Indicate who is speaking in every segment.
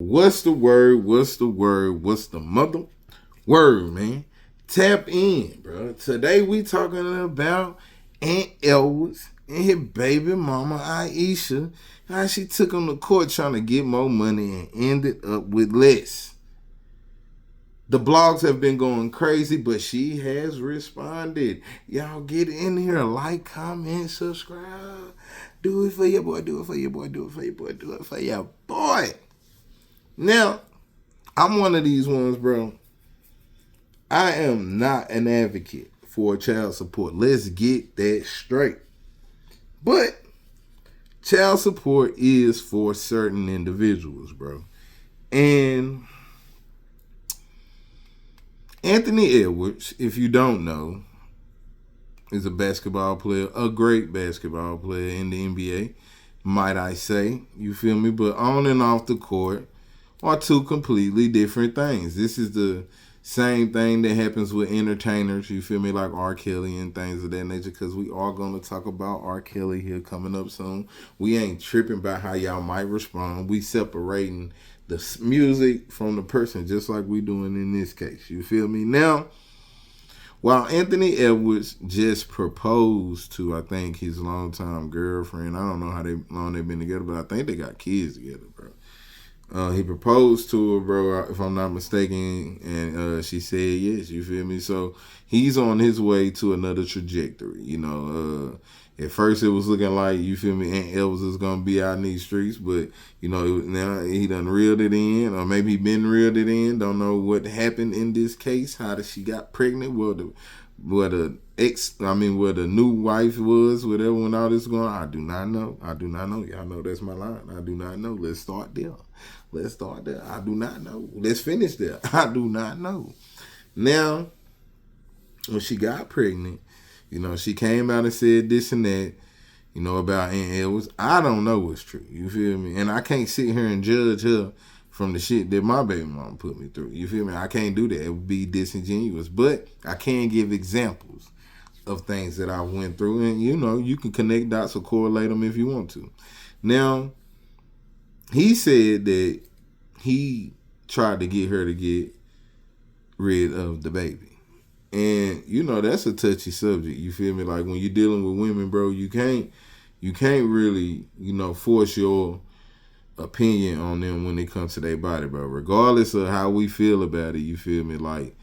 Speaker 1: What's the word? What's the word? What's the mother word, man? Tap in, bro. Today we talking about Aunt Elwood's and his baby mama Ayesha. How she took him to court trying to get more money and ended up with less. The blogs have been going crazy, but she has responded. Y'all get in here, like, comment, subscribe. Do it for your boy, do it for your boy, do it for your boy, do it for your boy. Now, I'm one of these ones, bro. I am not an advocate for child support. Let's get that straight. But child support is for certain individuals, bro. And Anthony Edwards, if you don't know, is a basketball player, a great basketball player in the NBA, might I say. You feel me? But on and off the court are two completely different things. This is the same thing that happens with entertainers, you feel me, like R. Kelly and things of that nature, because we are going to talk about R. Kelly here coming up soon. We ain't tripping about how y'all might respond. We separating the music from the person, just like we doing in this case. You feel me? Now, while Anthony Edwards just proposed to, I think, his longtime girlfriend, I don't know how long they've been together, but I think they got kids together, bro. He proposed to her, bro, if I'm not mistaken, and she said yes, you feel me? So he's on his way to another trajectory, you know. At first it was looking like, you feel me, Aunt Elvis is going to be out in these streets, but, you know, now he done reeled it in, or maybe he been reeled it in. Don't know what happened in this case, how did she got pregnant, where the new wife was, whatever, when all this going on. I do not know. I do not know. Y'all know that's my line. I do not know. Let's start there. Let's start there. I do not know. Let's finish there. I do not know. Now, when she got pregnant, you know, she came out and said this and that, you know, about Aunt Edwards. I don't know what's true. You feel me? And I can't sit here and judge her from the shit that my baby mom put me through. You feel me? I can't do that. It would be disingenuous. But I can give examples of things that I went through. And, you know, you can connect dots or correlate them if you want to. Now, he said that he tried to get her to get rid of the baby. And, you know, that's a touchy subject. You feel me? Like, when you're dealing with women, bro, you can't really, you know, force your opinion on them when it comes to their body, bro. Regardless of how we feel about it, you feel me? Like,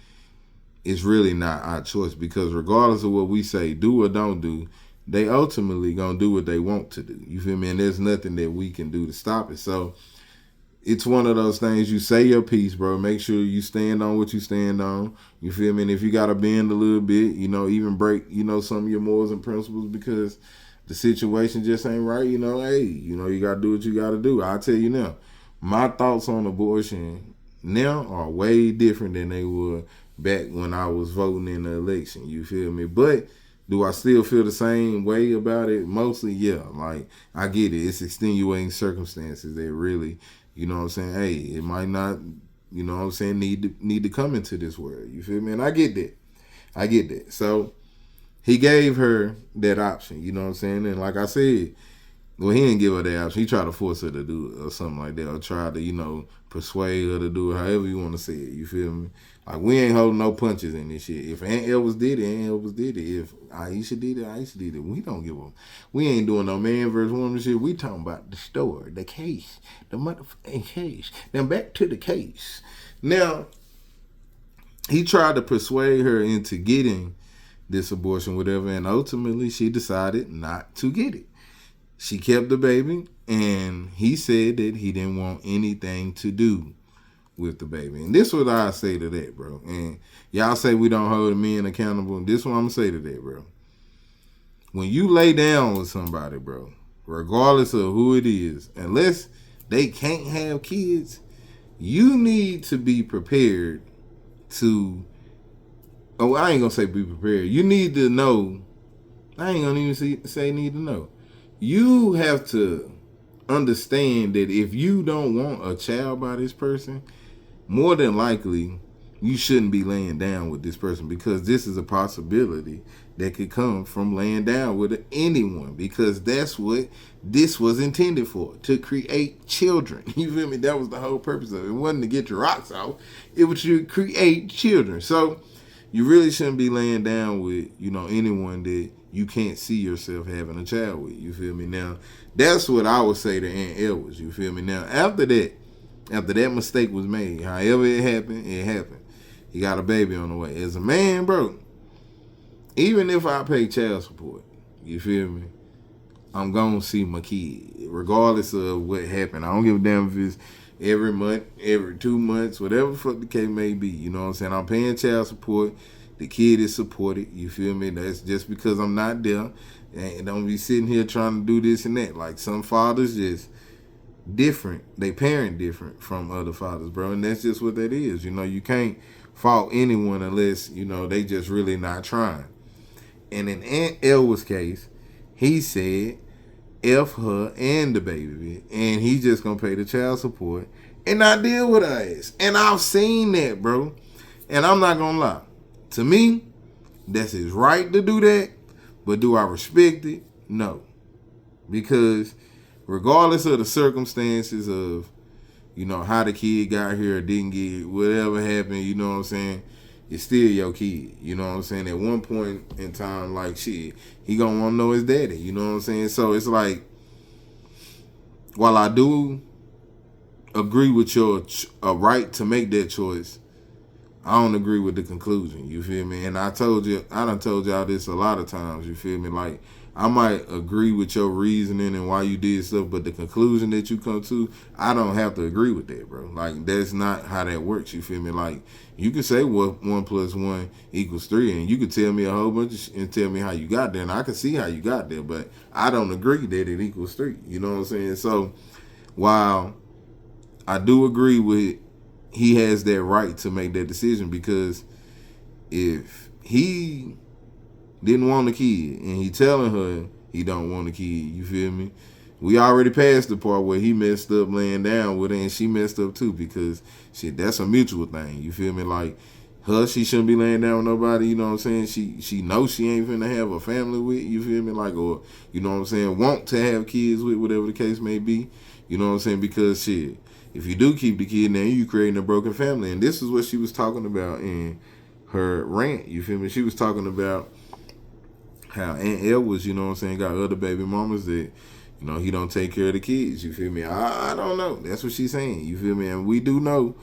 Speaker 1: it's really not our choice, because regardless of what we say, do or don't do, they ultimately gonna do what they want to do. You feel me? And there's nothing that we can do to stop it. So it's one of those things, you say your piece, bro. Make sure you stand on what you stand on. You feel me? And if you got to bend a little bit, you know, even break, you know, some of your morals and principles because the situation just ain't right, you know, hey, you know, you got to do what you got to do. I'll tell you now, my thoughts on abortion now are way different than they were back when I was voting in the election. You feel me? But do I still feel the same way about it? Mostly, yeah. Like, I get it. It's extenuating circumstances that really, you know what I'm saying? Hey, it might not, you know what I'm saying, need to come into this world. You feel me? And I get that. I get that. So he gave her that option, you know what I'm saying? And like I said, well, he didn't give her that option. He tried to force her to do it or something like that, or try to, you know, persuade her to do it, however you want to say it. You feel me? Like, we ain't holding no punches in this shit. If Aunt Elvis did it, Aunt Elvis did it. If Ayesha did it, Ayesha did it. We don't give a. We ain't doing no man versus woman shit. We talking about the story, the case, the motherfucking case. Now back to the case. Now, he tried to persuade her into getting this abortion, whatever, and ultimately she decided not to get it. She kept the baby, and he said that he didn't want anything to do with the baby. And this is what I say to that, bro. And y'all say we don't hold men accountable. This is what I'm going to say to that, bro. When you lay down with somebody, bro, regardless of who it is, unless they can't have kids, you need to be prepared to, oh, I ain't going to say be prepared. You need to know, I ain't going to even say need to know. You have to understand that if you don't want a child by this person, more than likely, you shouldn't be laying down with this person, because this is a possibility that could come from laying down with anyone, because that's what this was intended for, to create children. You feel me? That was the whole purpose of it. It wasn't to get your rocks off. It was to create children. So you really shouldn't be laying down with, anyone that you can't see yourself having a child with. You feel me? Now, that's what I would say to Aunt Edwards. You feel me? Now, after that mistake was made, however it happened, it happened. He got a baby on the way. As a man, bro, even if I pay child support, you feel me, I'm going to see my kid, regardless of what happened. I don't give a damn if it's every month, every 2 months, whatever the fuck the case may be. You know what I'm saying? I'm paying child support. The kid is supported. You feel me? That's just because I'm not there. And don't be sitting here trying to do this and that. Like, some fathers just different. They parent different from other fathers, bro. And that's just what that is. You can't fault anyone unless, they just really not trying. And in Aunt Elwa's case, he said F her and the baby, and he just gonna pay the child support and not deal with her ass. And I've seen that, bro. And I'm not gonna lie. To me, that's his right to do that. But do I respect it? No. Because regardless of the circumstances of, how the kid got here or didn't get, whatever happened, you know what I'm saying, it's still your kid. You know what I'm saying? At one point in time, like, shit, he gonna want to know his daddy. You know what I'm saying? So it's like, while I do agree with your right to make that choice, I don't agree with the conclusion. You feel me? And I done told y'all this a lot of times. You feel me? Like, I might agree with your reasoning and why you did stuff, but the conclusion that you come to, I don't have to agree with that, bro. Like, that's not how that works. You feel me? Like, you can say 1 + 1 = 3, and you can tell me a whole bunch of shit and tell me how you got there, and I can see how you got there, but I don't agree that it equals 3. You know what I'm saying? So, while I do agree with, he has that right to make that decision, because if he didn't want a kid and he telling her he don't want a kid, you feel me, we already passed the part where he messed up laying down with her, and she messed up too, because shit, that's a mutual thing. You feel me? Like, she shouldn't be laying down with nobody, you know what I'm saying? She knows she ain't finna have a family with, you feel me? Like, or, you know what I'm saying, want to have kids with, whatever the case may be. You know what I'm saying? Because shit, if you do keep the kid, now you creating a broken family. And this is what she was talking about in her rant. You feel me? She was talking about how Aunt Edwards, you know what I'm saying, got other baby mamas that, he don't take care of the kids. You feel me? I don't know. That's what she's saying. You feel me? And we do know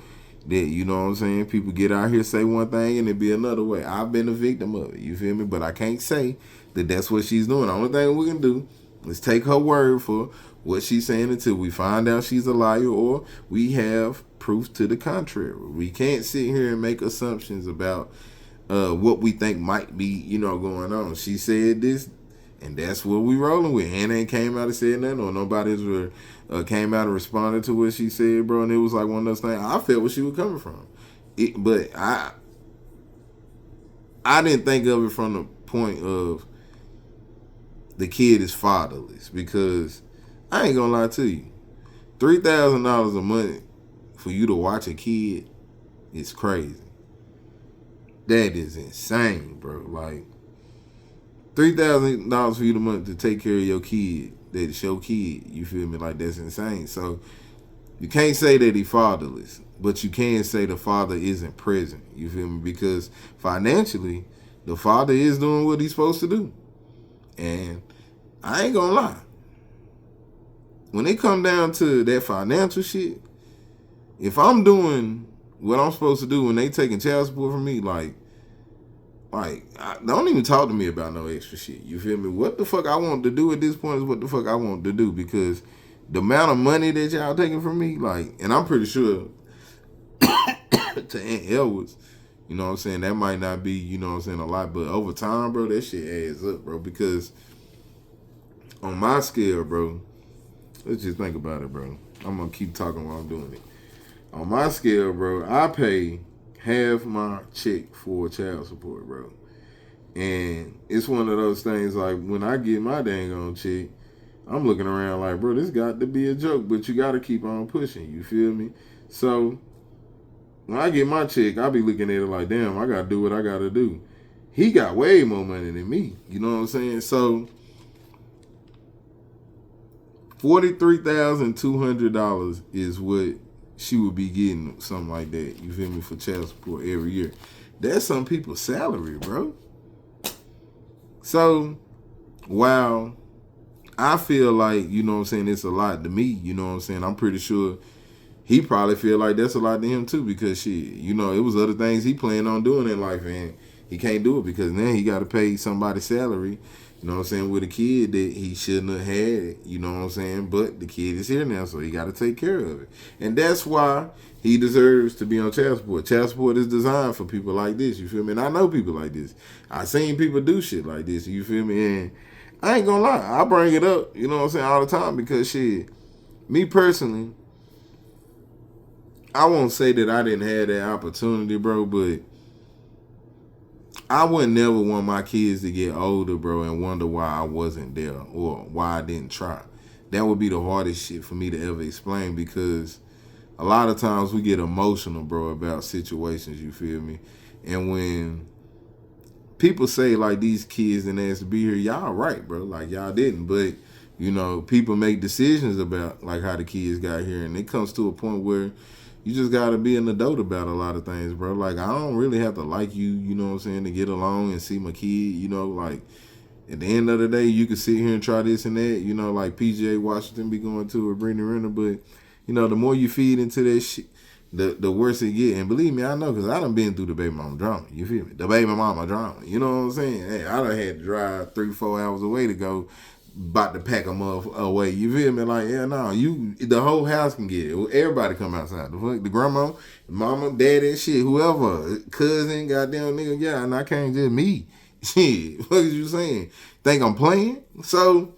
Speaker 1: that, you know what I'm saying, people get out here, say one thing, and it be another way. I've been a victim of it. You feel me? But I can't say that that's what she's doing. The only thing we can do is take her word for what she's saying until we find out she's a liar or we have proof to the contrary. We can't sit here and make assumptions about what we think might be, going on. She said this, and that's what we rolling with. Hannah ain't came out and said nothing, or nobody's came out and responded to what she said, bro. And it was like one of those things. I felt where she was coming from, but I didn't think of it from the point of the kid is fatherless, because I ain't gonna lie to you, $3,000 a month for you to watch a kid is crazy. That is insane, bro. Like, $3,000 for you a month to take care of your kid, that's your kid. You feel me? Like, that's insane. So you can't say that he fatherless, but you can say the father isn't present. You feel me? Because financially, the father is doing what he's supposed to do. And I ain't gonna lie, when it come down to that financial shit, if I'm doing what I'm supposed to do when they taking child support from me, like, don't even talk to me about no extra shit. You feel me? What the fuck I want to do at this point is what the fuck I want to do, because the amount of money that y'all taking from me, like, and I'm pretty sure to Aunt Edwards, you know what I'm saying, that might not be, you know what I'm saying, a lot, but over time, bro, that shit adds up, bro, because on my scale, bro, let's just think about it, bro. I'm going to keep talking while I'm doing it. On my scale, bro, I pay half my check for child support, bro. And it's one of those things, like, when I get my dang on check, I'm looking around like, bro, this got to be a joke, but you got to keep on pushing. You feel me? So when I get my check, I be looking at it like, damn, I gotta do what I gotta do. He got way more money than me. You know what I'm saying? So $43,200 is what she would be getting, something like that. You feel me, for child support every year. That's some people's salary, bro. So while I feel like, you know what I'm saying, it's a lot to me, you know what I'm saying, I'm pretty sure he probably feel like that's a lot to him too, because shit, you know, it was other things he planned on doing in life, and he can't do it because now he got to pay somebody's salary, you know what I'm saying, with a kid that he shouldn't have had, you know what I'm saying, but the kid is here now, so he got to take care of it. And that's why he deserves to be on child support. Child support is designed for people like this, you feel me? And I know people like this. I seen people do shit like this, you feel me? And I ain't gonna lie, I bring it up, you know what I'm saying, all the time, because shit, me personally, I won't say that I didn't have that opportunity, bro, but I would never want my kids to get older, bro, and wonder why I wasn't there or why I didn't try. That would be the hardest shit for me to ever explain, because a lot of times we get emotional, bro, about situations, you feel me? And when people say, like, these kids didn't ask to be here, y'all right, bro. Like, y'all didn't. But, you know, people make decisions about, like, how the kids got here. And it comes to a point where you just got to be an adult about a lot of things, bro. Like, I don't really have to like you, you know what I'm saying, to get along and see my kid, you know, like, at the end of the day, you can sit here and try this and that, you know, like PJ Washington be going to or Brittany Renner, but, you know, the more you feed into that shit, the worse it get. And believe me, I know, because I done been through the baby mama drama, you feel me? The baby mama drama, you know what I'm saying? Hey, I done had to drive 3-4 hours away to go, about to pack them up away, you feel me? Like, yeah, no, the whole house can get it. Everybody come outside. The grandma, mama, daddy, shit, whoever, cousin, goddamn nigga, yeah, and I can't just me. Shit, what is you saying? Think I'm playing? So,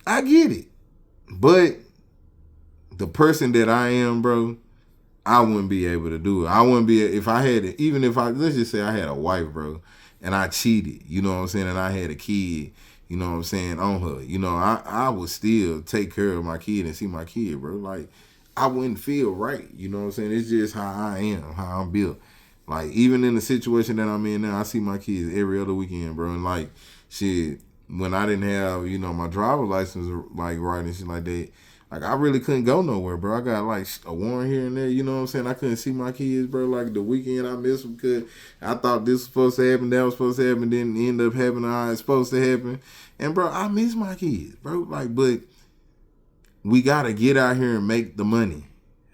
Speaker 1: I get it. But the person that I am, bro, I wouldn't be able to do it. I wouldn't be, if I had it, even if let's just say I had a wife, bro, and I cheated, you know what I'm saying, and I had a kid, you know what I'm saying, on her, you know, I would still take care of my kid and see my kid, bro. Like, I wouldn't feel right, you know what I'm saying? It's just how I am, how I'm built. Like, even in the situation that I'm in now, I see my kids every other weekend, bro. And, like, shit, when I didn't have, you know, my driver license, like, right and shit like that, like, I really couldn't go nowhere, bro. I got, like, a warrant here and there, you know what I'm saying? I couldn't see my kids, bro. Like, the weekend I missed them because I thought this was supposed to happen, that was supposed to happen, then end up happening how it's supposed to happen. And, bro, I miss my kids, bro. Like, but we got to get out here and make the money.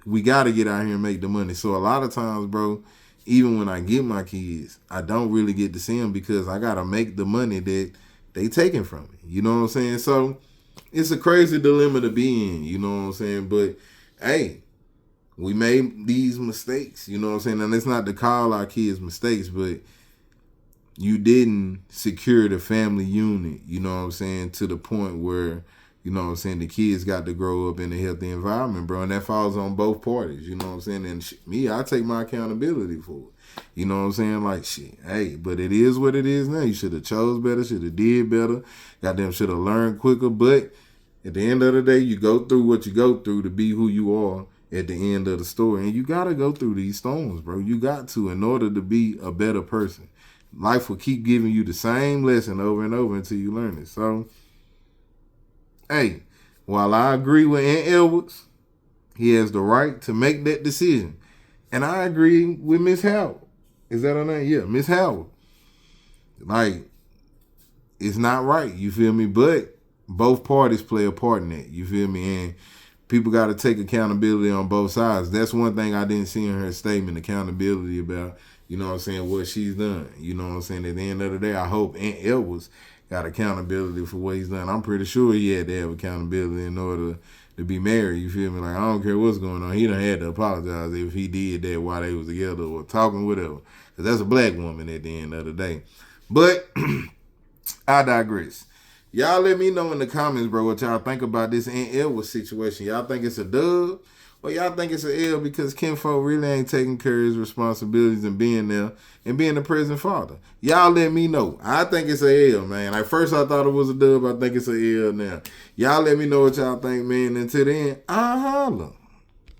Speaker 1: We got to get out here and make the money. So, a lot of times, bro, even when I get my kids, I don't really get to see them because I got to make the money that they taking from me. You know what I'm saying? So, it's a crazy dilemma to be in, you know what I'm saying? But, hey, we made these mistakes, you know what I'm saying? And it's not to call our kids mistakes, but you didn't secure the family unit, you know what I'm saying, to the point where, you know what I'm saying, the kids got to grow up in a healthy environment, bro. And that falls on both parties, you know what I'm saying? And me, I take my accountability for it. You know what I'm saying? Like, shit, hey, but it is what it is now. You should have chose better, should have did better. Goddamn, should have learned quicker. But at the end of the day, you go through what you go through to be who you are at the end of the story. And you got to go through these storms, bro. You got to in order to be a better person. Life will keep giving you the same lesson over and over until you learn it. So, hey, while I agree with Aunt Edwards, he has the right to make that decision. And I agree with Miss Howard. Is that her name? Yeah, Miss Howard. Like, it's not right, you feel me? But both parties play a part in that, you feel me? And people got to take accountability on both sides. That's one thing I didn't see in her statement, accountability about, you know what I'm saying, what she's done. You know what I'm saying? At the end of the day, I hope Aunt Edwards got accountability for what he's done. I'm pretty sure he had to have accountability in order to be married, you feel me? Like, I don't care what's going on. He done had to apologize if he did that while they was together or talking, whatever. Because that's a black woman at the end of the day. But I digress. Y'all let me know in the comments, bro, what y'all think about this Aunt Edwards situation. Y'all think it's a dub? Or y'all think it's an L because Kinfolk really ain't taking care of his responsibilities and being there and being the present father? Y'all let me know. I think it's a L, man. Like, first I thought it was a dub. I think it's a L now. Y'all let me know what y'all think, man. Until then, I'll holler.